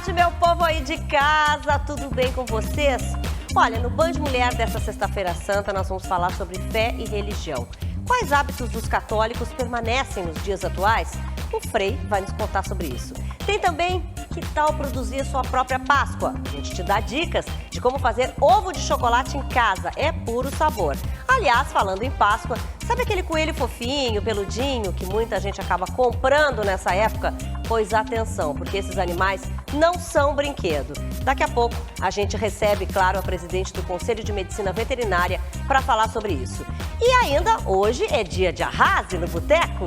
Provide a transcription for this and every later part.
tarde, meu povo aí de casa, tudo bem com vocês? Olha, no Band Mulher dessa sexta-feira santa, nós vamos falar sobre fé e religião. Quais hábitos dos católicos permanecem nos dias atuais? O Frei vai nos contar sobre isso. Tem também que tal produzir a sua própria Páscoa? A gente te dá dicas de como fazer ovo de chocolate em casa. É puro sabor. Aliás, falando em Páscoa, sabe aquele coelho fofinho, peludinho, que muita gente acaba comprando nessa época? Pois atenção, porque esses animais não são brinquedo. Daqui a pouco a gente recebe, claro, a presidente do Conselho de Medicina Veterinária para falar sobre isso. E ainda, hoje é dia de Arrase no Boteco.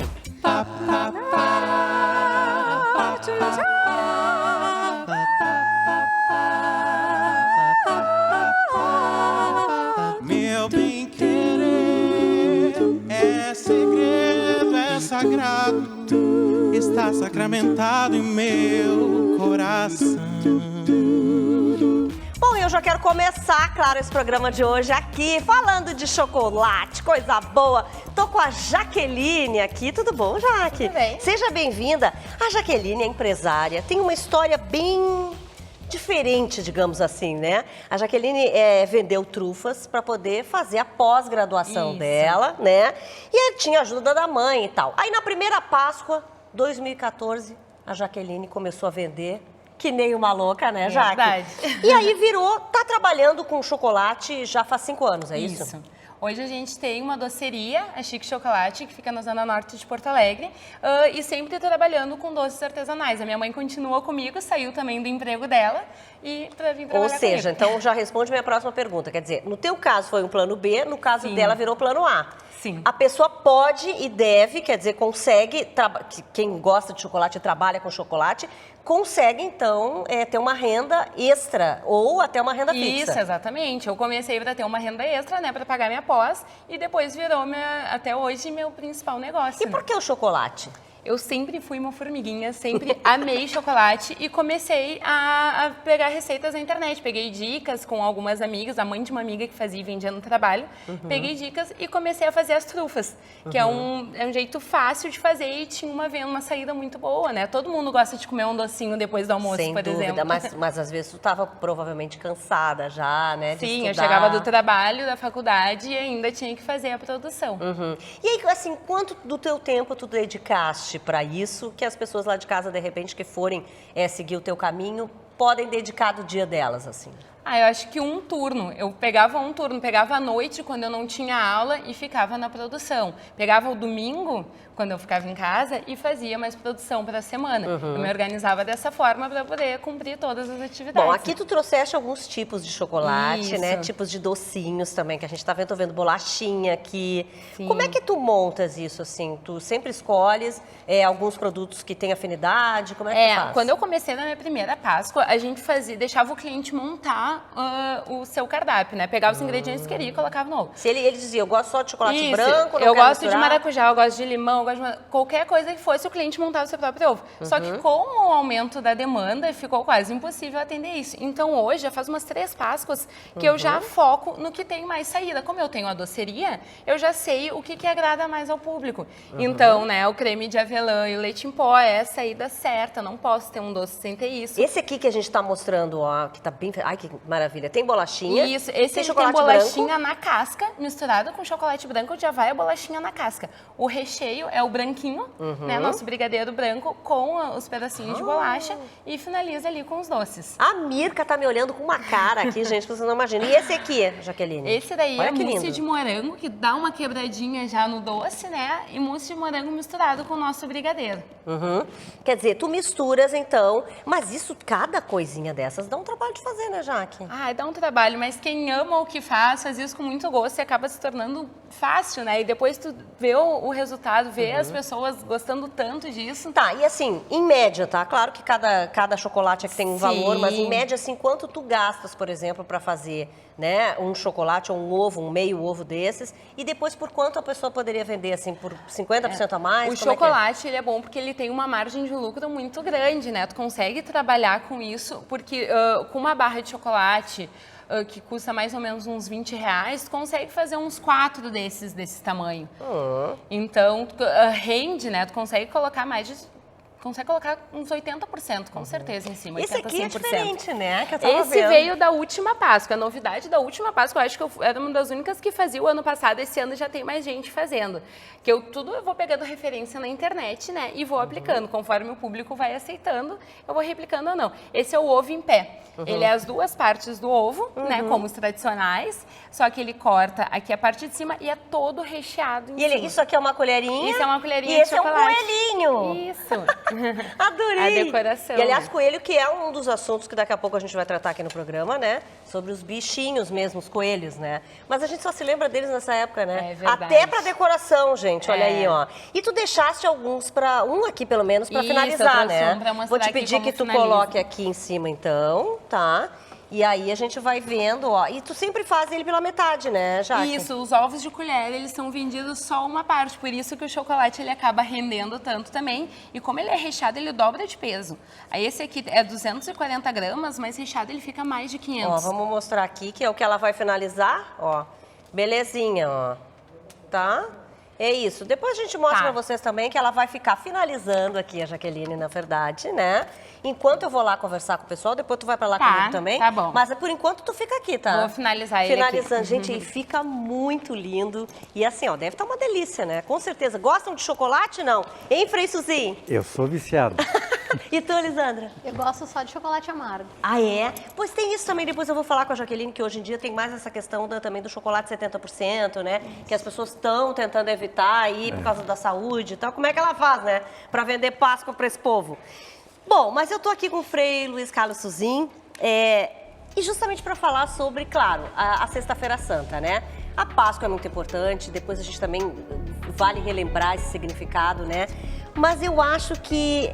Meu bem querer é segredo, é sagrado, está sacramentado em meu coração. Bom, eu já quero começar, claro, esse programa de hoje aqui, falando de chocolate, coisa boa. Tô com a Jaqueline aqui, tudo bom, Jaque? Tudo bem. Seja bem-vinda. A Jaqueline é empresária, tem uma história bem diferente, digamos assim, né? A Jaqueline vendeu trufas para poder fazer a pós-graduação dela, né? E aí tinha ajuda da mãe e tal. Aí na primeira Páscoa, 2014, a Jaqueline começou a vender que nem uma louca, né, Jaque? Verdade. E aí tá trabalhando com chocolate já faz 5 anos, é isso? Isso. Hoje a gente tem uma doceria, a Chique Chocolate, que fica na zona norte de Porto Alegre, e sempre trabalhando com doces artesanais. A minha mãe continua comigo, saiu também do emprego dela e para vir trabalhar Ou seja, comigo. então já responde minha próxima pergunta. Quer dizer, no teu caso foi um plano B, no caso Sim. dela virou plano A. Sim. A pessoa pode e deve, quer dizer, consegue, quem gosta de chocolate e trabalha com chocolate, consegue então ter uma renda extra ou até uma renda fixa. Isso, exatamente. Eu comecei para ter uma renda extra, né, para pagar minha pós, e depois virou até hoje meu principal negócio. E por que o chocolate? Eu sempre fui uma formiguinha, sempre amei chocolate e comecei a pegar receitas na internet. Peguei dicas com algumas amigas, a mãe de uma amiga que fazia e vendia no trabalho. Peguei dicas e comecei a fazer as trufas, que é um jeito fácil de fazer e tinha uma saída muito boa, né? Todo mundo gosta de comer um docinho depois do almoço, Sem por dúvida, exemplo. mas às vezes tu estava provavelmente cansada já, né? De Sim, eu estudar. chegava do trabalho, da faculdade e ainda tinha que fazer a produção. E aí, assim, quanto do teu tempo tu dedicaste para isso, que as pessoas lá de casa, de repente, que forem seguir o teu caminho, podem dedicar do dia delas, assim? Eu acho que um turno. Eu pegava um turno, pegava à noite quando eu não tinha aula e ficava na produção. Pegava o domingo, quando eu ficava em casa, e fazia mais produção para a semana. Eu me organizava dessa forma para poder cumprir todas as atividades. Bom, aqui tu trouxeste alguns tipos de chocolate, né? Isso. Tipos de docinhos também, que a gente tá vendo, tô vendo bolachinha aqui. Sim. Como é que tu montas isso, assim? Tu sempre escolhes alguns produtos que têm afinidade? Como é que tu faz? Quando eu comecei na minha primeira Páscoa, a gente deixava o cliente montar o seu cardápio, né? Pegava os ingredientes que queria e colocava no ovo. Se ele dizia, eu gosto só de chocolate Isso. branco, não eu quero gosto de misturar. maracujá, eu gosto de limão, eu gosto de qualquer coisa que fosse, o cliente montava o seu próprio ovo. Só que com o aumento da demanda, ficou quase impossível atender isso. Então hoje, já faz umas 3 Páscoas que eu já foco no que tem mais saída. Como eu tenho a doceria, eu já sei o que agrada mais ao público. Então, né, o creme de avelã e o leite em pó é a saída certa, não posso ter um doce sem ter isso. Esse aqui que a gente tá mostrando, ó, que tá bem... Ai, que maravilha. Tem bolachinha. Isso, esse tem ele chocolate tem bolachinha branco. na casca, misturado com chocolate branco, já vai a bolachinha na casca. O recheio é o branquinho, né, nosso brigadeiro branco, com os pedacinhos de bolacha e finaliza ali com os doces. A Mirka tá me olhando com uma cara aqui, gente, que vocês não imaginam. E esse aqui, Jaqueline? Esse daí Olha é que mousse lindo. de morango, que dá uma quebradinha já no doce, né, e mousse de morango misturado com o nosso brigadeiro. Quer dizer, tu misturas então, mas isso, cada coisinha dessas dá um trabalho de fazer, né, Jaque? Dá um trabalho, mas quem ama o que faz isso com muito gosto e acaba se tornando fácil, né? E depois tu vê o resultado, vê as pessoas gostando tanto disso. Tá, e assim, em média, tá? Claro que cada chocolate aqui tem um valor, mas em média, assim, quanto tu gastas, por exemplo, para fazer, né, um chocolate ou um ovo, um meio ovo desses, e depois por quanto a pessoa poderia vender, assim, por 50% a mais? O Como chocolate, ele é bom porque ele tem uma margem de lucro muito grande, né? Tu consegue trabalhar com isso, porque com uma barra de chocolate que custa mais ou menos uns R$20, tu consegue fazer uns 4 desse tamanho. Então, rende, né? Tu consegue colocar mais de consegue colocar uns 80%, com certeza, em cima. Esse 80, aqui é 100%. diferente, né? Que eu tava Esse vendo. veio da última Páscoa. A novidade da última Páscoa, eu acho que eu era uma das únicas que fazia o ano passado. Esse ano já tem mais gente fazendo. Que eu vou pegando referência na internet, né? E vou aplicando. Conforme o público vai aceitando, eu vou replicando ou não. Esse é o ovo em pé. Ele é as duas partes do ovo, né? Como os tradicionais. Só que ele corta aqui a parte de cima e é todo recheado em cima. Isso aqui é uma colherinha. Isso é uma colherinha e de chocolate. Esse é um coelhinho. Isso. Adorei. A decoração. E, aliás, coelho que é um dos assuntos que daqui a pouco a gente vai tratar aqui no programa, né? Sobre os bichinhos mesmo, os coelhos, né? Mas a gente só se lembra deles nessa época, né? É verdade. Até pra decoração, gente, olha aí, ó. E tu deixaste alguns pra... Um aqui, pelo menos, pra finalizar, né? Vou te pedir que tu coloque aqui em cima, então, tá? E aí a gente vai vendo, ó. E tu sempre faz ele pela metade, né, Jaque? Isso, os ovos de colher, eles são vendidos só uma parte, por isso que o chocolate ele acaba rendendo tanto também. E como ele é recheado, ele dobra de peso. Aí esse aqui é 240 gramas, mas recheado ele fica mais de 500. Ó, vamos mostrar aqui, que é o que ela vai finalizar, ó. Belezinha, ó. Tá? É isso. Depois a gente mostra pra vocês também que ela vai ficar finalizando aqui, a Jaqueline, na verdade, né? Enquanto eu vou lá conversar com o pessoal, depois tu vai pra lá comigo também. Tá bom. Mas por enquanto tu fica aqui, tá? Vou finalizar ele Finalizando. aqui. Gente, ele fica muito lindo. E assim, ó, deve estar uma delícia, né? Com certeza. Gostam de chocolate, não? Hein, Frei Suzy? Eu sou viciado. E tu, Lisandra? Eu gosto só de chocolate amargo. Ah, é? Pois tem isso também, depois eu vou falar com a Jaqueline, que hoje em dia tem mais essa questão também do chocolate 70%, né? Que as pessoas estão tentando evitar aí por causa da saúde e tal. Como é que ela faz, né? Pra vender Páscoa pra esse povo. Bom, mas eu tô aqui com o Frei Luiz Carlos Suzin, e justamente para falar sobre, claro, a Sexta-feira Santa, né? A Páscoa é muito importante, depois a gente também vale relembrar esse significado, né? Mas eu acho que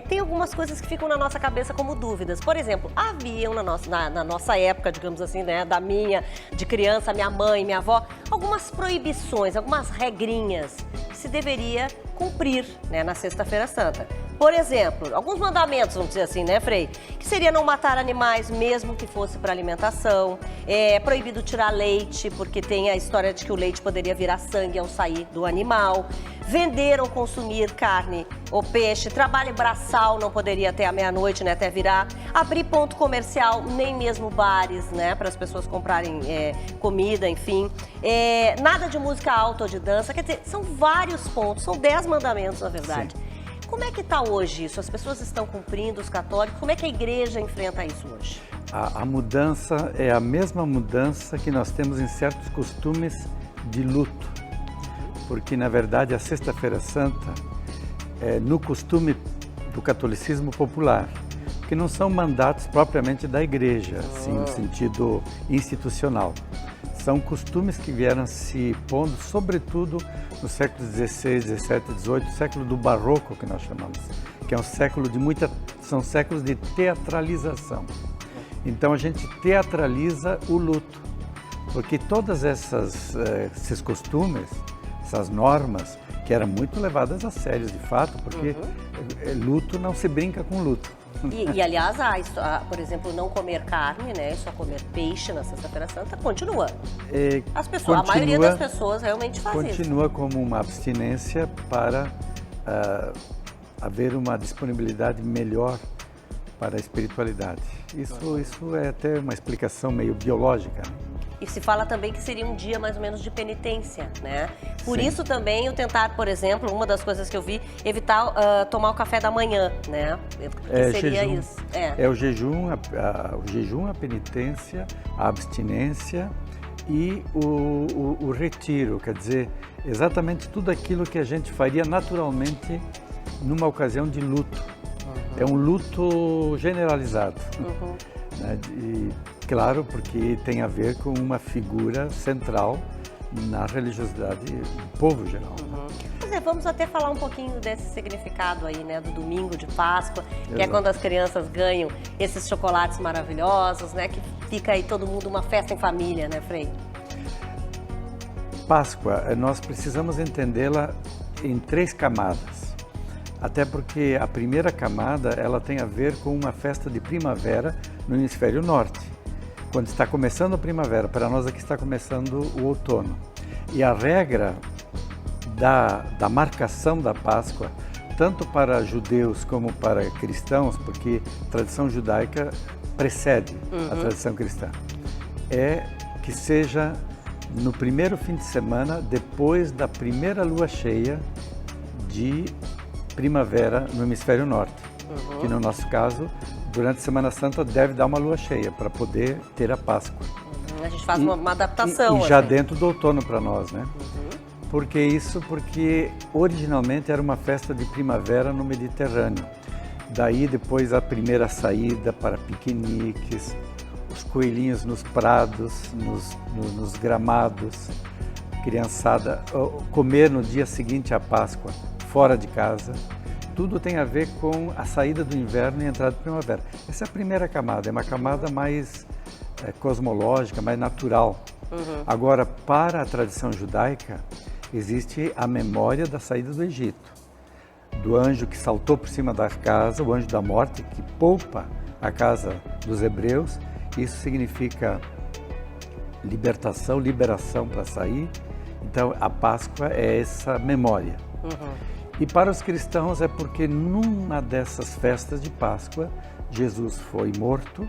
tem algumas coisas que ficam na nossa cabeça como dúvidas. Por exemplo, haviam na nossa época, digamos assim, né, de criança, minha mãe, minha avó, algumas proibições, algumas regrinhas que se deveria cumprir, né, na Sexta-feira Santa. Por exemplo, alguns mandamentos, vamos dizer assim, né, Frei? Que seria não matar animais, mesmo que fosse para alimentação. É proibido tirar leite, porque tem a história de que o leite poderia virar sangue ao sair do animal. Vender ou consumir carne ou peixe. Trabalho braçal não poderia até a meia-noite, né, até virar. Abrir ponto comercial, nem mesmo bares, né, para as pessoas comprarem comida, enfim. Nada de música alta ou de dança. Quer dizer, são vários pontos, são 10 mandamentos, na verdade. Sim. Como é que está hoje isso? As pessoas estão cumprindo, os católicos? Como é que a igreja enfrenta isso hoje? A mudança é a mesma mudança que nós temos em certos costumes de luto. Porque, na verdade, a Sexta-feira Santa é no costume do catolicismo popular, que não são mandatos propriamente da igreja, assim, no sentido institucional. São costumes que vieram se pondo, sobretudo, no século XVI, XVII, XVIII, século do Barroco, que nós chamamos, que é um século são séculos de teatralização. Então a gente teatraliza o luto, porque todas esses costumes, essas normas, que eram muito levadas a sério, de fato, porque luto não se brinca com luto. E aliás, por exemplo, não comer carne, né, só comer peixe na Sexta-feira Santa, continua. A maioria das pessoas realmente faz isso. Continua como uma abstinência para haver uma disponibilidade melhor para a espiritualidade. Isso é até uma explicação meio biológica, né? E se fala também que seria um dia mais ou menos de penitência, né? Por Sim. isso também eu tentar, por exemplo, uma das coisas que eu vi, evitar tomar o café da manhã, né? Porque seria jejum. isso. É o jejum, a penitência, a abstinência e o retiro, quer dizer, exatamente tudo aquilo que a gente faria naturalmente numa ocasião de luto. É um luto generalizado. Né? E, claro, porque tem a ver com uma figura central na religiosidade do povo geral. Pois vamos até falar um pouquinho desse significado aí, né, do domingo de Páscoa, que é quando as crianças ganham esses chocolates maravilhosos, né, que fica aí todo mundo uma festa em família, né, Frei? Páscoa, nós precisamos entendê-la em 3 camadas. Até porque a primeira camada, ela tem a ver com uma festa de primavera no hemisfério norte. Quando está começando a primavera, para nós aqui está começando o outono. E a regra da marcação da Páscoa tanto para judeus como para cristãos, porque a tradição judaica precede a tradição cristã, é que seja no primeiro fim de semana, depois da primeira lua cheia de primavera no hemisfério norte, que no nosso caso, durante a Semana Santa, deve dar uma lua cheia para poder ter a Páscoa. A gente faz uma adaptação. E já assim. dentro do outono para nós, né? Por que isso? Porque originalmente era uma festa de primavera no Mediterrâneo. Daí depois a primeira saída para piqueniques, os coelhinhos nos prados, nos gramados, criançada, comer no dia seguinte à Páscoa, fora de casa. Tudo tem a ver com a saída do inverno e a entrada da primavera. Essa é a primeira camada, é uma camada mais cosmológica, mais natural. Agora, para a tradição judaica, existe a memória da saída do Egito, do anjo que saltou por cima da casa, o anjo da morte, que poupa a casa dos hebreus. Isso significa libertação, liberação para sair. Então, a Páscoa é essa memória. E para os cristãos é porque numa dessas festas de Páscoa, Jesus foi morto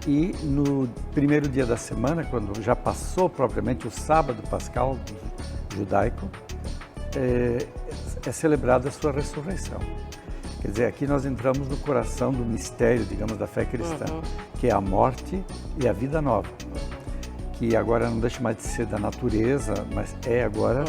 e no primeiro dia da semana, quando já passou propriamente o sábado pascal judaico, é celebrada a sua ressurreição. Quer dizer, aqui nós entramos no coração do mistério, digamos, da fé cristã, que é a morte e a vida nova, que agora não deixa mais de ser da natureza, mas é agora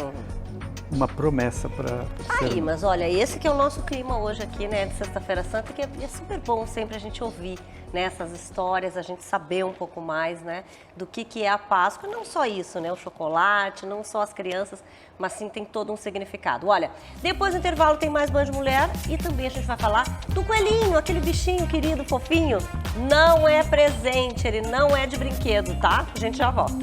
uma promessa para Aí, mas olha, esse que é o nosso clima hoje aqui, né, de Sexta-feira Santa, que é super bom sempre a gente ouvir, né, essas histórias, a gente saber um pouco mais, né, do que é a Páscoa. Não só isso, né, o chocolate, não só as crianças, mas sim tem todo um significado. Olha, depois do intervalo tem mais Band Mulher e também a gente vai falar do coelhinho, aquele bichinho querido, fofinho. Não é presente, ele não é de brinquedo, tá? A gente já volta.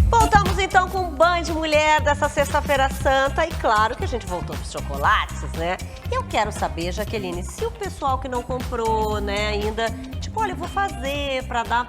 Voltamos então com o Band Mulher dessa Sexta-feira Santa e claro que a gente voltou para os chocolates, né? E eu quero saber, Jaqueline, se o pessoal que não comprou, né, ainda, tipo, olha, eu vou fazer para dar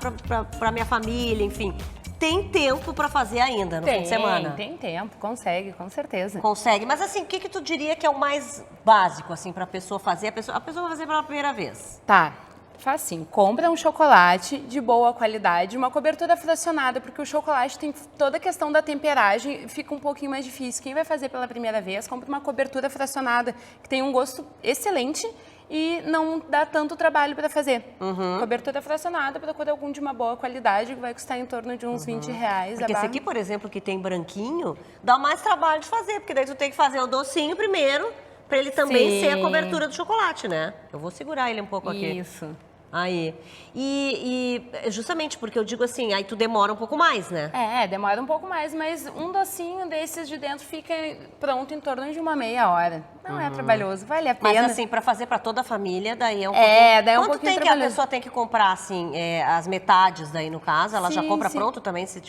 para minha família, enfim, tem tempo para fazer ainda no fim de semana? Tem tempo, consegue, com certeza. Consegue, mas assim, o que tu diria que é o mais básico, assim, para a pessoa fazer? A pessoa vai fazer pela primeira vez. Tá. Facinho, compra um chocolate de boa qualidade, uma cobertura fracionada, porque o chocolate tem toda a questão da temperagem, fica um pouquinho mais difícil. Quem vai fazer pela primeira vez, compra uma cobertura fracionada, que tem um gosto excelente e não dá tanto trabalho para fazer. Cobertura fracionada, procura algum de uma boa qualidade, que vai custar em torno de uns R$20. Porque esse aqui, por exemplo, que tem branquinho, dá mais trabalho de fazer, porque daí tu tem que fazer o docinho primeiro, para ele também ser a cobertura do chocolate, né? Eu vou segurar ele um pouco aqui. Isso. Aí. E justamente porque eu digo assim, aí tu demora um pouco mais, né? Demora um pouco mais, mas um docinho desses de dentro fica pronto em torno de uma meia hora. Não é trabalhoso, vale a pena. Mas assim, para fazer para toda a família, daí é um pouquinho... daí é um Quanto pouquinho tem que a pessoa tem que comprar, assim, as metades daí no caso? Ela já compra pronto também? Se...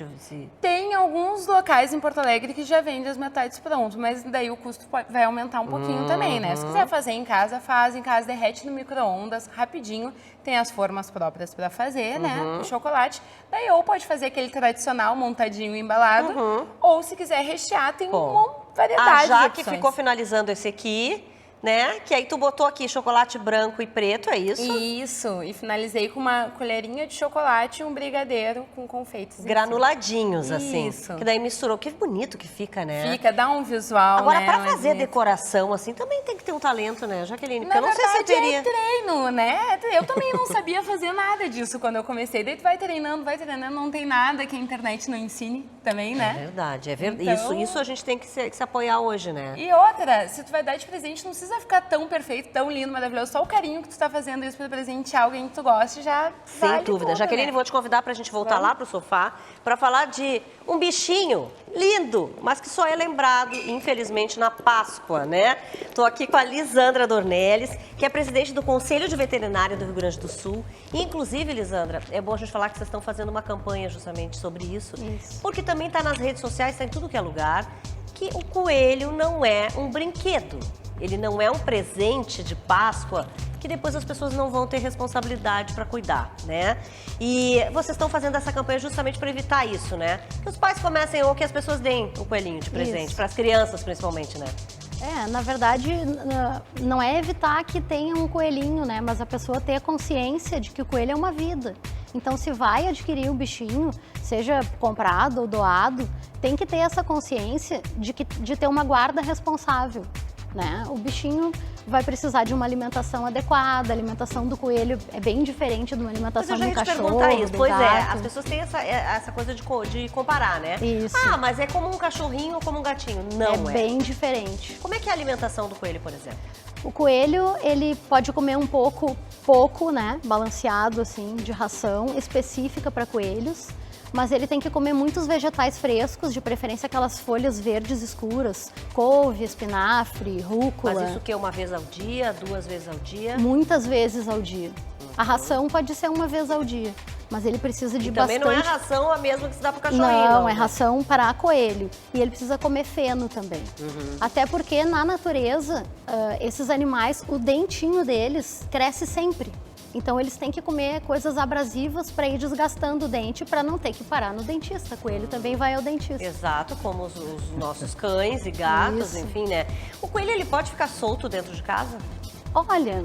Tem alguns locais em Porto Alegre que já vendem as metades pronto, mas daí o custo vai aumentar um pouquinho também, né? Se quiser fazer em casa, faz em casa, derrete no micro-ondas rapidinho. Tem as formas próprias para fazer, né? O chocolate. Daí ou pode fazer aquele tradicional montadinho embalado, ou se quiser rechear, tem uma variedade de Já opções. que ficou finalizando esse aqui, né? Que aí tu botou aqui chocolate branco e preto, é isso? Isso, e finalizei com uma colherinha de chocolate e um brigadeiro com confeitos. Granuladinhos, assim. Isso. Que daí misturou. Que bonito que fica, né? Fica, dá um visual, Agora, né? para mais fazer bonito. decoração, assim, também tem que ter um talento, né, Jaqueline? Porque Na eu não sei se eu verdade, teria... é treino, né? Eu também não sabia fazer nada disso quando eu comecei. Daí tu vai treinando, não tem nada que a internet não ensine também, né? É verdade, é verdade. Então- Isso a gente tem que se apoiar hoje, né? E outra, se tu vai dar de presente, não precisa ficar tão perfeito, tão lindo, maravilhoso. Só o carinho que tu tá fazendo isso para presentear alguém que tu goste já Sem vale dúvida. tudo, Jaqueline, né? vou te convidar para a gente voltar lá pro sofá para falar de um bichinho lindo, mas que só é lembrado, infelizmente, na Páscoa, né? Tô aqui com a Lisandra Dornelles, que é presidente do Conselho de Veterinária do Rio Grande do Sul. E, inclusive, Lisandra, é bom a gente falar que vocês estão fazendo uma campanha justamente sobre isso. Porque também tá nas redes sociais, tá em tudo que é lugar, que o coelho não é um brinquedo. ele não é um presente de Páscoa que depois as pessoas não vão ter responsabilidade para cuidar, né? E vocês estão fazendo essa campanha justamente para evitar isso, né? Que os pais comecem ou que as pessoas deem o coelhinho de presente, para as crianças principalmente, né? Na verdade, não é evitar que tenha um coelhinho, né? Mas a pessoa ter consciência de que o coelho é uma vida. Então, se vai adquirir o bichinho, seja comprado ou doado, tem que ter essa consciência de ter uma guarda responsável, né? O bichinho vai precisar de uma alimentação adequada, a alimentação do coelho é bem diferente de uma alimentação do cachorro, isso. do Pois gato. é, as pessoas têm essa coisa de comparar, né? Isso. Ah, mas é como um cachorrinho ou como um gatinho. Não é. Bem diferente. Como é que é a alimentação do coelho, por exemplo? O coelho, ele pode comer um pouco, né, balanceado assim, de ração específica para coelhos, mas ele tem que comer muitos vegetais frescos, de preferência aquelas folhas verdes escuras, couve, espinafre, rúcula. Mas isso que é uma vez ao dia, 2 vezes ao dia? Muitas vezes ao dia. A ração pode ser uma vez ao dia, mas ele precisa de também bastante... não é ração a mesma que se dá pro cachorrinho. Não, é ração para coelho. E ele precisa comer feno também. Até porque na natureza, esses animais, o dentinho deles cresce sempre. Então eles têm que comer coisas abrasivas para ir desgastando o dente para não ter que parar no dentista. Coelho também vai ao dentista. Exato, como os nossos cães e gatos, Isso. enfim, né? O coelho, ele pode ficar solto dentro de casa? Olha,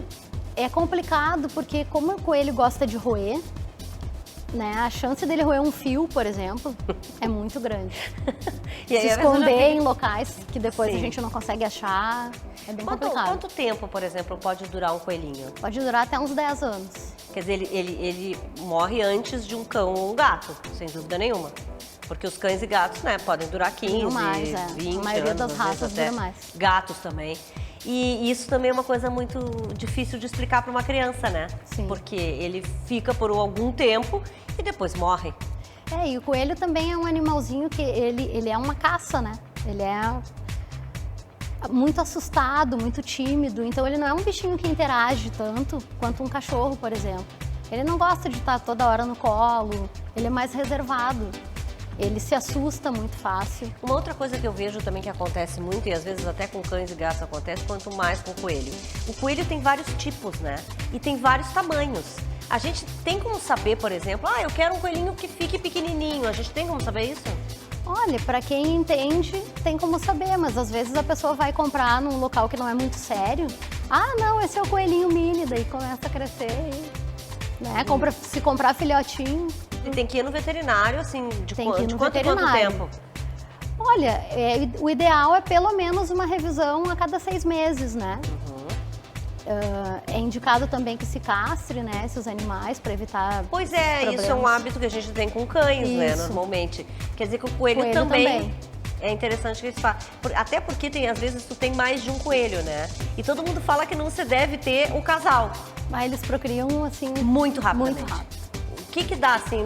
é complicado porque como o coelho gosta de roer, né, a chance dele roer um fio, por exemplo, é muito grande. E aí, Se às vezes, esconder em locais que depois Sim. a gente não consegue achar, é bem complicado. Quanto tempo, por exemplo, pode durar um coelhinho? Pode durar até uns 10 anos. Quer dizer, ele morre antes de um cão ou um gato, sem dúvida nenhuma. Porque os cães e gatos, né, podem durar 15, mais, 20 A maioria anos, das às raças vezes até dura mais. gatos também. E isso também é uma coisa muito difícil de explicar para uma criança, né? Sim. Porque ele fica por algum tempo e depois morre. E o coelho também é um animalzinho que ele é uma caça, né? Ele é muito assustado, muito tímido, então ele não é um bichinho que interage tanto quanto um cachorro, por exemplo. Ele não gosta de estar toda hora no colo, ele é mais reservado. Ele se assusta muito fácil. Uma outra coisa que eu vejo também que acontece muito, e às vezes até com cães e gatos acontece, quanto mais com o coelho. O coelho tem vários tipos, né? E tem vários tamanhos. A gente tem como saber, por exemplo, eu quero um coelhinho que fique pequenininho. A gente tem como saber isso? Olha, para quem entende, tem como saber, mas às vezes a pessoa vai comprar num local que não é muito sério. Ah, não, esse é o coelhinho mini, daí começa a crescer e, né? Se comprar filhotinho... E tem que ir no veterinário, assim, de Tem que ir no quanto veterinário. tempo? Olha, o ideal é pelo menos uma revisão a cada 6 meses, né? É indicado também que se castre, né, esses animais para evitar Pois é, problemas. isso é um hábito que a gente tem com cães, né, Isso. normalmente. Quer dizer que o coelho também é interessante que eles façam. Até porque às vezes tu tem mais de um coelho, né? E todo mundo fala que não se deve ter um casal. Mas eles procriam, assim... Muito rapidamente. Muito rápido. O que dá, assim,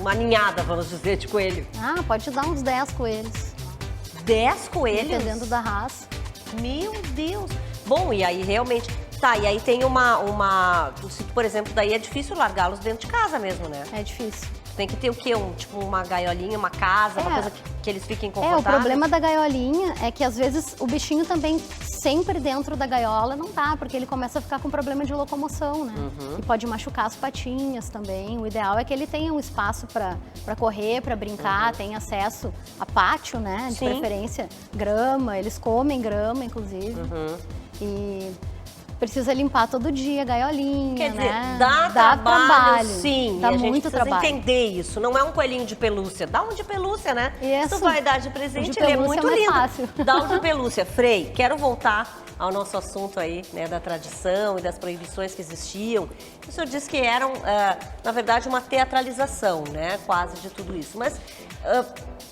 uma ninhada, vamos dizer, de coelho? Pode dar uns 10 coelhos. 10 coelhos? Dependendo da raça. Meu Deus! Bom, e aí realmente... Tá, e aí tem se, por exemplo, daí é difícil largá-los dentro de casa mesmo, né? É difícil. Tem que ter o quê? Tipo uma gaiolinha, uma casa, uma coisa que eles fiquem confortáveis? O problema da gaiolinha é que às vezes o bichinho também sempre dentro da gaiola não tá, porque ele começa a ficar com problema de locomoção, né? E pode machucar as patinhas também. O ideal é que ele tenha um espaço para correr, para brincar, tenha acesso a pátio, né? De preferência grama, eles comem grama, inclusive. E precisa limpar todo dia a gaiolinha, Quer dizer, né? dá trabalho, sim. Dá e a gente muito precisa trabalho. entender isso. Não é um coelhinho de pelúcia. Dá um de pelúcia, né? Isso. Tu vai dar de presente, O de ele é pelúcia muito é mais lindo. fácil. Dá um de pelúcia. Frei, quero voltar ao nosso assunto aí, né, da tradição e das proibições que existiam. O senhor disse que eram, na verdade, uma teatralização, né, quase de tudo isso. Mas,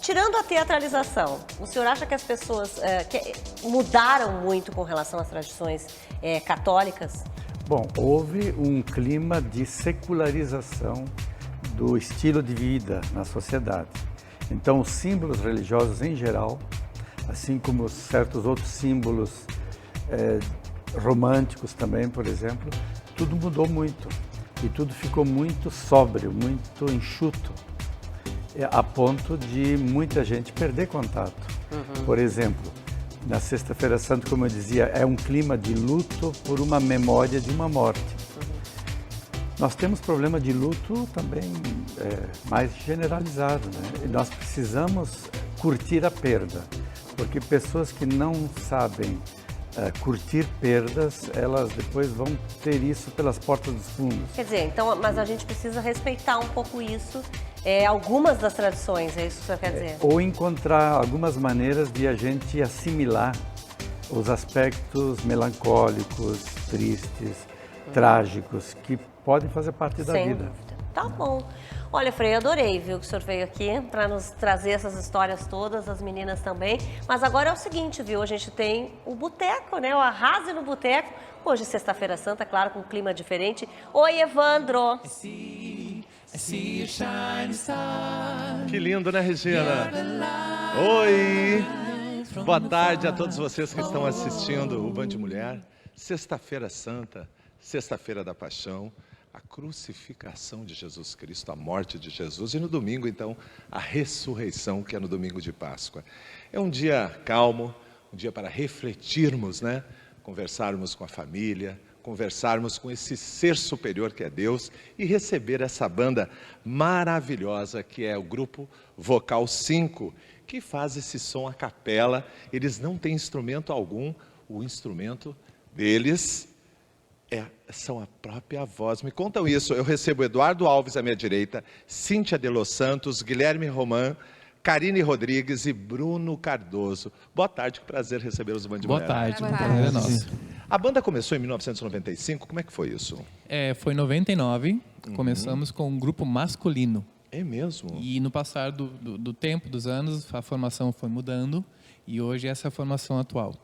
tirando a teatralização, o senhor acha que as pessoas mudaram muito com relação às tradições católicas? Bom, houve um clima de secularização do estilo de vida na sociedade. Então, os símbolos religiosos em geral, assim como certos outros símbolos românticos também, por exemplo, tudo mudou muito e tudo ficou muito sóbrio, muito enxuto, a ponto de muita gente perder contato. Por exemplo, Na Sexta-feira Santa, como eu dizia, é um clima de luto por uma memória de uma morte. Nós temos problema de luto também mais generalizado, né? E nós precisamos curtir a perda, porque pessoas que não sabem curtir perdas, elas depois vão ter isso pelas portas dos fundos. Quer dizer, então, mas a gente precisa respeitar um pouco isso, algumas das tradições, é isso que o senhor quer dizer? Ou encontrar algumas maneiras de a gente assimilar os aspectos melancólicos, tristes, trágicos, que podem fazer parte da vida. Dúvida. Tá bom. Olha, Frei, adorei, viu, que o senhor veio aqui para nos trazer essas histórias todas, as meninas também. Mas agora é o seguinte, viu, a gente tem o boteco, né, o Arrase no Boteco. Hoje, Sexta-feira Santa, claro, com um clima diferente. Oi, Evandro. Que lindo, né, Regina? Oi! Boa tarde a todos vocês que estão assistindo o Band Mulher. Sexta-feira Santa, Sexta-feira da Paixão, a crucificação de Jesus Cristo, a morte de Jesus, e no domingo, então, a ressurreição, que é no domingo de Páscoa. É um dia calmo, um dia para refletirmos, né? Conversarmos com a família, conversarmos com esse ser superior que é Deus e receber essa banda maravilhosa que é o Grupo Vocal 5, que faz esse som a capela. Eles não têm instrumento algum, o instrumento deles são a própria voz. Me contam isso. Eu recebo Eduardo Alves à minha direita, Cíntia de Los Santos, Guilherme Roman, Karine Rodrigues e Bruno Cardoso. Boa tarde, que prazer recebê-los no Band Mulher. Boa tarde, um prazer é nosso. A banda começou em 1995, como é que foi isso? Foi em 99, começamos com um grupo masculino. É mesmo? E no passar do tempo, dos anos, a formação foi mudando e hoje essa é a formação atual.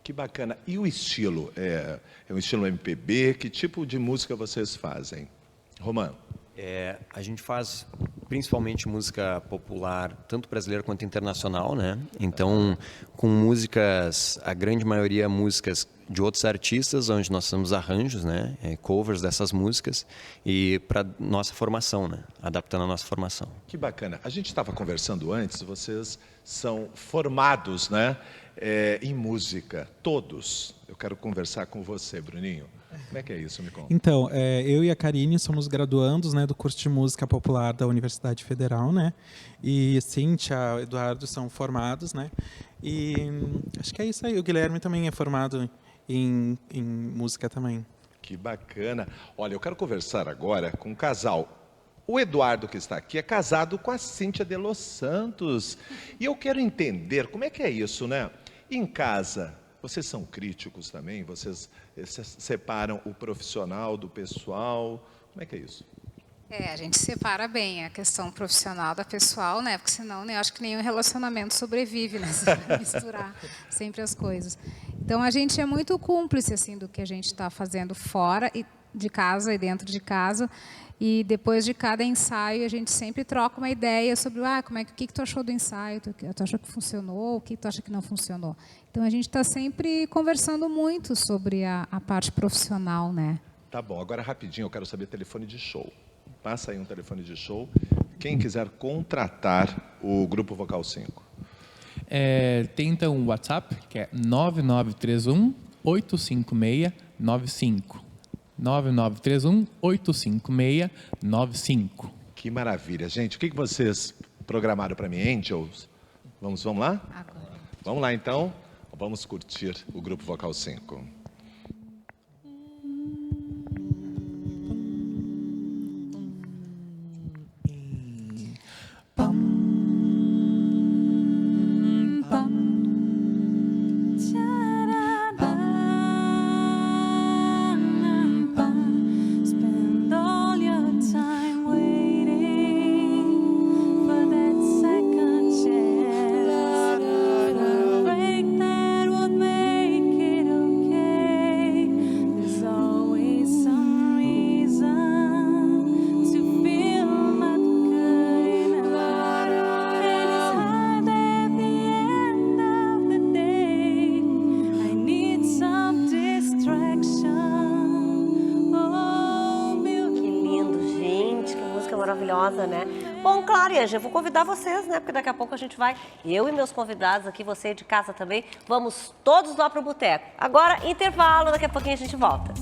Que bacana. E o estilo? É um estilo MPB? Que tipo de música vocês fazem? Roman? A gente faz principalmente música popular, tanto brasileira quanto internacional, né? Então, com músicas, a grande maioria músicas de outros artistas, onde nós fazemos arranjos, né? Covers dessas músicas, e para nossa formação, né? Adaptando a nossa formação. Que bacana. A gente estava conversando antes, vocês são formados, né? Em música, todos. Eu quero conversar com você, Bruninho. Como é que é isso? Me conta. Então, eu e a Karine somos graduandos, né, do curso de Música Popular da Universidade Federal, né? E Cíntia e Eduardo são formados, né? E acho que é isso aí. O Guilherme também é formado em música também. Que bacana. Olha, eu quero conversar agora com um casal. O Eduardo, que está aqui, é casado com a Cíntia de Los Santos. E eu quero entender como é que é isso, né? Em casa, vocês são críticos também? Vocês separam o profissional do pessoal? Como é que é isso? A gente separa bem a questão profissional da pessoal, né? Porque senão eu acho que nenhum relacionamento sobrevive, né? Se misturar sempre as coisas. Então a gente é muito cúmplice assim do que a gente está fazendo fora de casa e dentro de casa. E depois de cada ensaio, a gente sempre troca uma ideia sobre o que tu achou do ensaio, tu achou que funcionou, o que tu acha que não funcionou. Então, a gente está sempre conversando muito sobre a parte profissional, né? Tá bom, agora rapidinho, eu quero saber telefone de show. Passa aí um telefone de show. Quem quiser contratar o Grupo Vocal 5. Tem então um WhatsApp, que é 9931 85695. 9931-85695. Que maravilha. Gente, o que vocês programaram para mim? Angels? Vamos lá? Agora. Vamos lá, então. Vamos curtir o Grupo Vocal 5. Maravilhosa, né? Bom, claro, Anja, eu vou convidar vocês, né? Porque daqui a pouco a gente vai, eu e meus convidados aqui, você de casa também, vamos todos lá pro boteco. Agora, intervalo, daqui a pouquinho a gente volta.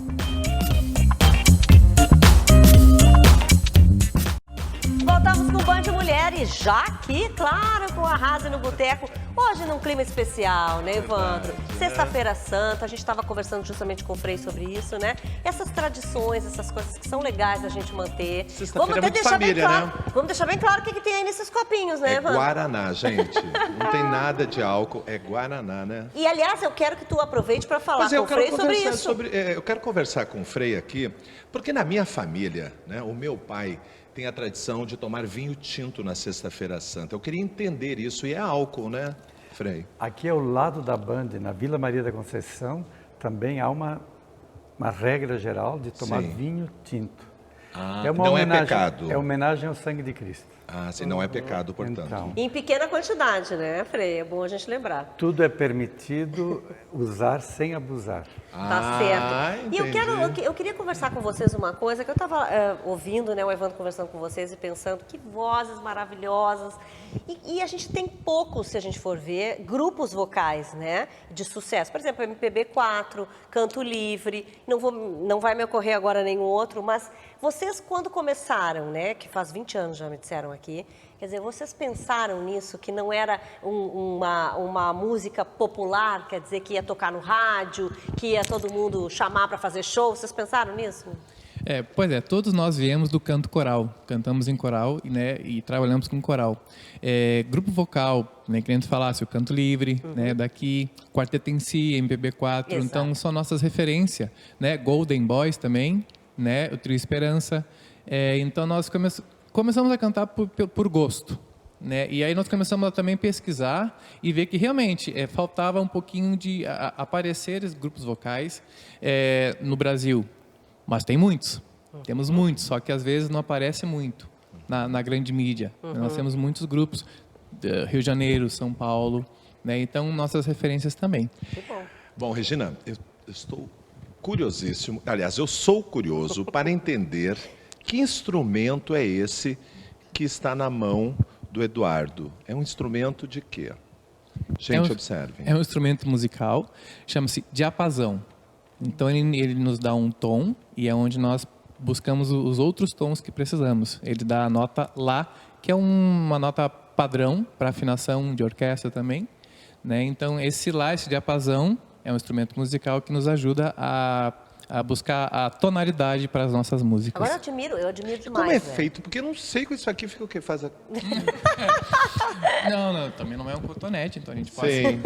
Voltamos com o Band Mulheres, já aqui, claro, com a Arrase no Boteco. Hoje num clima especial, né, Evandro? Sexta-feira Santa, a gente estava conversando justamente com o Frei sobre isso, né? Essas tradições, essas coisas que são legais da gente manter. Sexta-feira é muito família, né? Vamos deixar bem claro o que tem aí nesses copinhos, né, Evandro? Guaraná, gente. Não tem nada de álcool, é Guaraná, né? E, aliás, eu quero que tu aproveite para falar com o Frei sobre isso. Eu quero conversar com o Frei aqui, porque na minha família, né, o meu pai tem a tradição de tomar vinho tinto na Sexta-feira Santa. Eu queria entender isso, e é álcool, né, Frei? Aqui ao lado da Band, na Vila Maria da Conceição, também há uma regra geral de tomar vinho tinto. É uma não homenagem, é pecado. É homenagem ao sangue de Cristo. Se não é pecado, portanto. Então, Em pequena quantidade, né, Frei? É bom a gente lembrar. tudo é permitido usar sem abusar. Tá certo. E entendi. eu queria conversar com vocês uma coisa que eu estava ouvindo, né, o Evandro conversando com vocês e pensando que vozes maravilhosas. E a gente tem poucos, se a gente for ver, grupos vocais, né, de sucesso. Por exemplo, MPB4, Canto Livre, não vai me ocorrer agora nenhum outro, mas vocês quando começaram, né, que faz 20 anos já me disseram aqui, quer dizer, vocês pensaram nisso, que não era uma música popular, quer dizer, que ia tocar no rádio, que ia todo mundo chamar para fazer show, vocês pensaram nisso? Pois é, todos nós viemos do canto coral, cantamos em coral, né, e trabalhamos com coral. Grupo vocal, né, que a gente falasse, o Canto Livre, né, daqui, Quarteto em Si, MPB4, Exato. então são nossas referências, né, Golden Boys também, né, o Trio Esperança. Então nós começamos a cantar por gosto, né, e aí nós começamos a também pesquisar e ver que realmente faltava um pouquinho de aparecer grupos vocais no Brasil. Mas tem muitos, temos muitos, só que às vezes não aparece muito na grande mídia. Nós temos muitos grupos, Rio de Janeiro, São Paulo, né? Então nossas referências também. Que bom. Bom, Regina, eu estou curiosíssimo, aliás, eu sou curioso para entender que instrumento é esse que está na mão do Eduardo. É um instrumento de quê? Gente, observem. É um instrumento musical, chama-se diapasão. Então ele nos dá um tom e é onde nós buscamos os outros tons que precisamos. Ele dá a nota Lá, que é uma nota padrão para afinação de orquestra também, né? Então esse Lá, esse diapasão, é um instrumento musical que nos ajuda a buscar a tonalidade para as nossas músicas. Agora eu admiro demais. Como é né? feito? Porque eu não sei com isso aqui fica o quê? Não, também não é um cotonete, então a gente pode... Sim.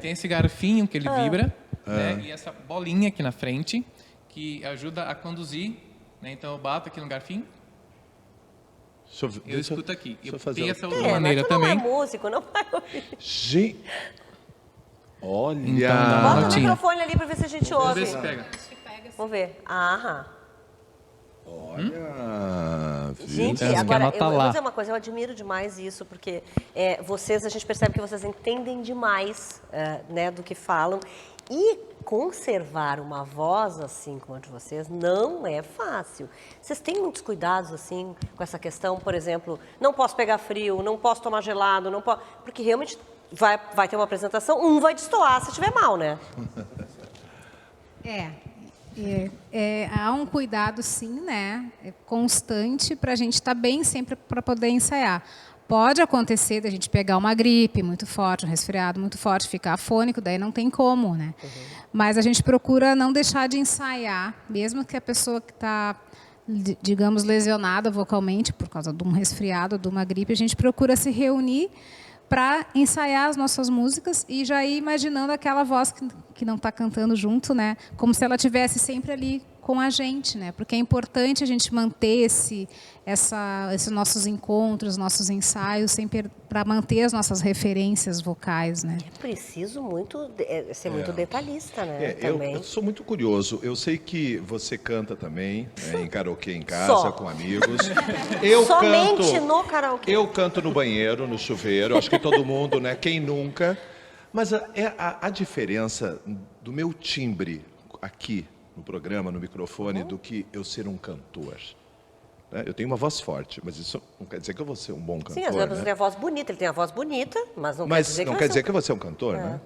Tem esse garfinho que ele vibra, né? E essa bolinha aqui na frente, que ajuda a conduzir, né? Então eu bato aqui no garfinho, eu escuto aqui. Eu tenho essa outra maneira mas tu também. não é músico, não vai ouvir. Gente, olha! Então, dá uma Bota o notinha. microfone ali para ver se a gente Vamos ouve. ver se pega. Vamos ver. Aham. Olha! Gente, Então, agora, nota eu vou Lá. dizer uma coisa, eu admiro demais isso, porque a gente percebe que vocês entendem demais né, do que falam. E conservar uma voz assim como a de vocês não é fácil. Vocês têm muitos cuidados assim com essa questão, por exemplo, não posso pegar frio, não posso tomar gelado, não posso, porque realmente vai ter uma apresentação, vai destoar se estiver mal, né? Há um cuidado, sim, né, constante para a gente estar bem sempre para poder ensaiar. Pode acontecer da gente pegar uma gripe muito forte, um resfriado muito forte, ficar afônico, daí não tem como, né? Mas a gente procura não deixar de ensaiar, mesmo que a pessoa que está, digamos, lesionada vocalmente por causa de um resfriado, de uma gripe, a gente procura se reunir para ensaiar as nossas músicas e já ir imaginando aquela voz que não está cantando junto, né? Como se ela estivesse sempre ali com a gente, né? Porque é importante a gente manter esses nossos encontros, nossos ensaios, sempre para manter as nossas referências vocais, né? É preciso ser muito detalhista, né? Eu sou muito curioso. Eu sei que você canta também, né, em karaokê em casa, com amigos. Somente no karaokê. Eu canto no banheiro, no chuveiro. Acho que todo mundo, né? Quem nunca? Mas a diferença do meu timbre aqui no programa, no microfone, do que eu ser um cantor. né? Eu tenho uma voz forte, mas isso não quer dizer que eu vou ser um bom cantor. Sim, às vezes né? você tem a voz bonita, ele tem a voz bonita, mas não Mas quer dizer não que quer dizer que eu vou ser um cantor, né?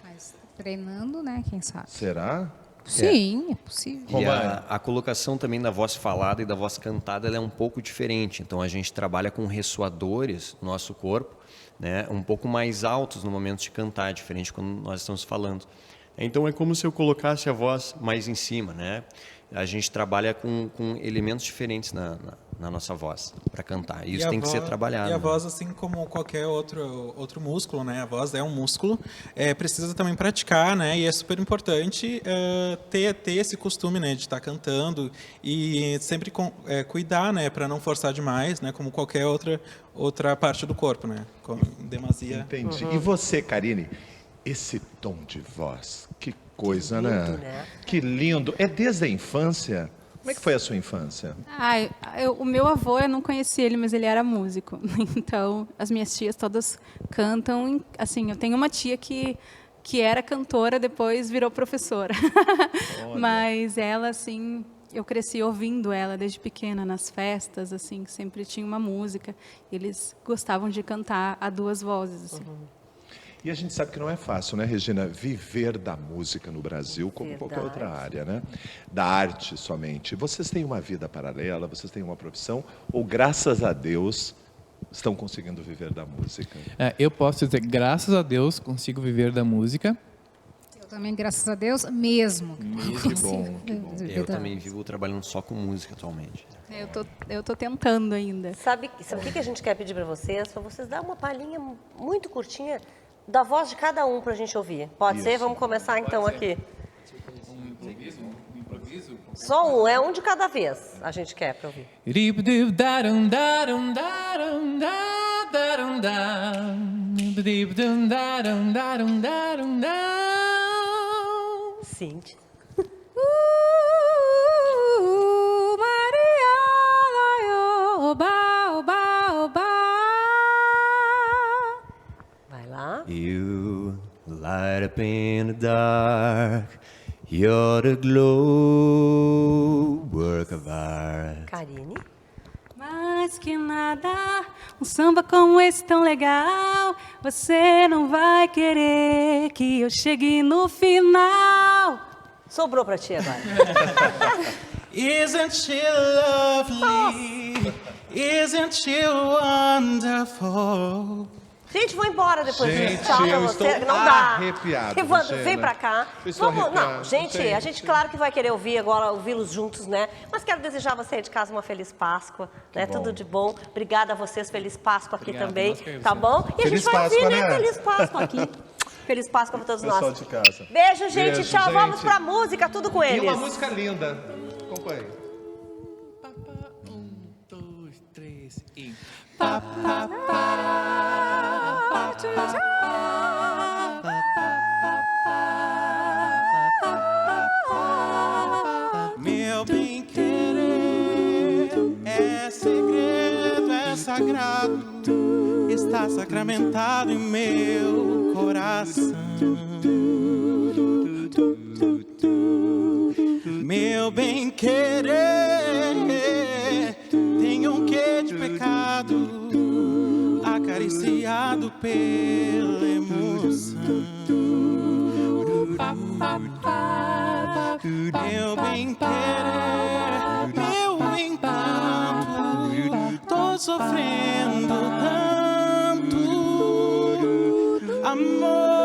Mas treinando, né? Quem sabe? Será? Sim, é possível. E a colocação também da voz falada e da voz cantada ela é um pouco diferente. Então a gente trabalha com ressoadores no nosso corpo, né, um pouco mais altos no momento de cantar, diferente quando nós estamos falando. Então é como se eu colocasse a voz mais em cima, né? A gente trabalha com elementos diferentes na nossa voz para cantar. E isso tem que ser trabalhado. E a né? voz, assim como qualquer outro músculo, né? A voz é um músculo, precisa também praticar, né? E é super importante ter esse costume, né? De estar cantando e sempre cuidar, né? Para não forçar demais, né? Como qualquer outra parte do corpo, né? Com demasia. Entendi. E você, Karine, esse tom de voz, que coisa, Que lindo, né? né? Que lindo. É desde a infância? Como é que foi a sua infância? O meu avô, eu não conheci ele, mas ele era músico. Então, as minhas tias todas cantam. Assim, eu tenho uma tia que era cantora, depois virou professora. Mas ela, assim, eu cresci ouvindo ela desde pequena nas festas, assim, sempre tinha uma música. Eles gostavam de cantar a duas vozes, assim. E a gente sabe que não é fácil, né, Regina, viver da música no Brasil, como qualquer outra área, né? Da arte somente. Vocês têm uma vida paralela, vocês têm uma profissão, ou graças a Deus estão conseguindo viver da música? Eu posso dizer, graças a Deus, consigo viver da música. Eu também, graças a Deus, mesmo. Que bom, que bom. Eu também vivo trabalhando só com música atualmente. Eu tô tentando ainda. Sabe o que a gente quer pedir para vocês? Para vocês dar uma palhinha muito curtinha da voz de cada um para a gente ouvir. Pode ser? Vamos começar então aqui. Improviso? Só um, um de cada vez a gente quer para ouvir. Cíntia. Vai lá. You light up in the dark, you're the glow, work of art. Karine. Mais que nada, um samba como esse tão legal, você não vai querer que eu chegue no final. Sobrou para ti agora. Isn't she lovely? Isn't she wonderful? Gente, vou embora depois Gente, disso. Tchau pra eu você. estou Não dá. arrepiado, Evandro, Regina. vem pra cá. Eu estou arrepiado, Não, gente, gente. a gente claro que vai querer ouvir agora, ouvi-los juntos, né? Mas quero desejar a você aí de casa uma feliz Páscoa, né? bom. Tudo de bom. Obrigada a vocês, feliz Páscoa aqui Obrigado, também, nós que tá bom? E Feliz a gente vai Páscoa, ouvir, né? né? Feliz Páscoa aqui. Feliz Páscoa pra todos Pessoal nós. de casa. Beijo, gente. Beijo, Tchau. gente. Vamos pra música, tudo com E eles. uma música linda. Acompanhe. 1, 2, 3 e... Meu bem querer é segredo, é sagrado, está sacramentado em meu coração. Meu bem querer tem um quê de pecado, acariciado pela emoção. Meu bem querer, meu encanto, tô sofrendo tanto amor.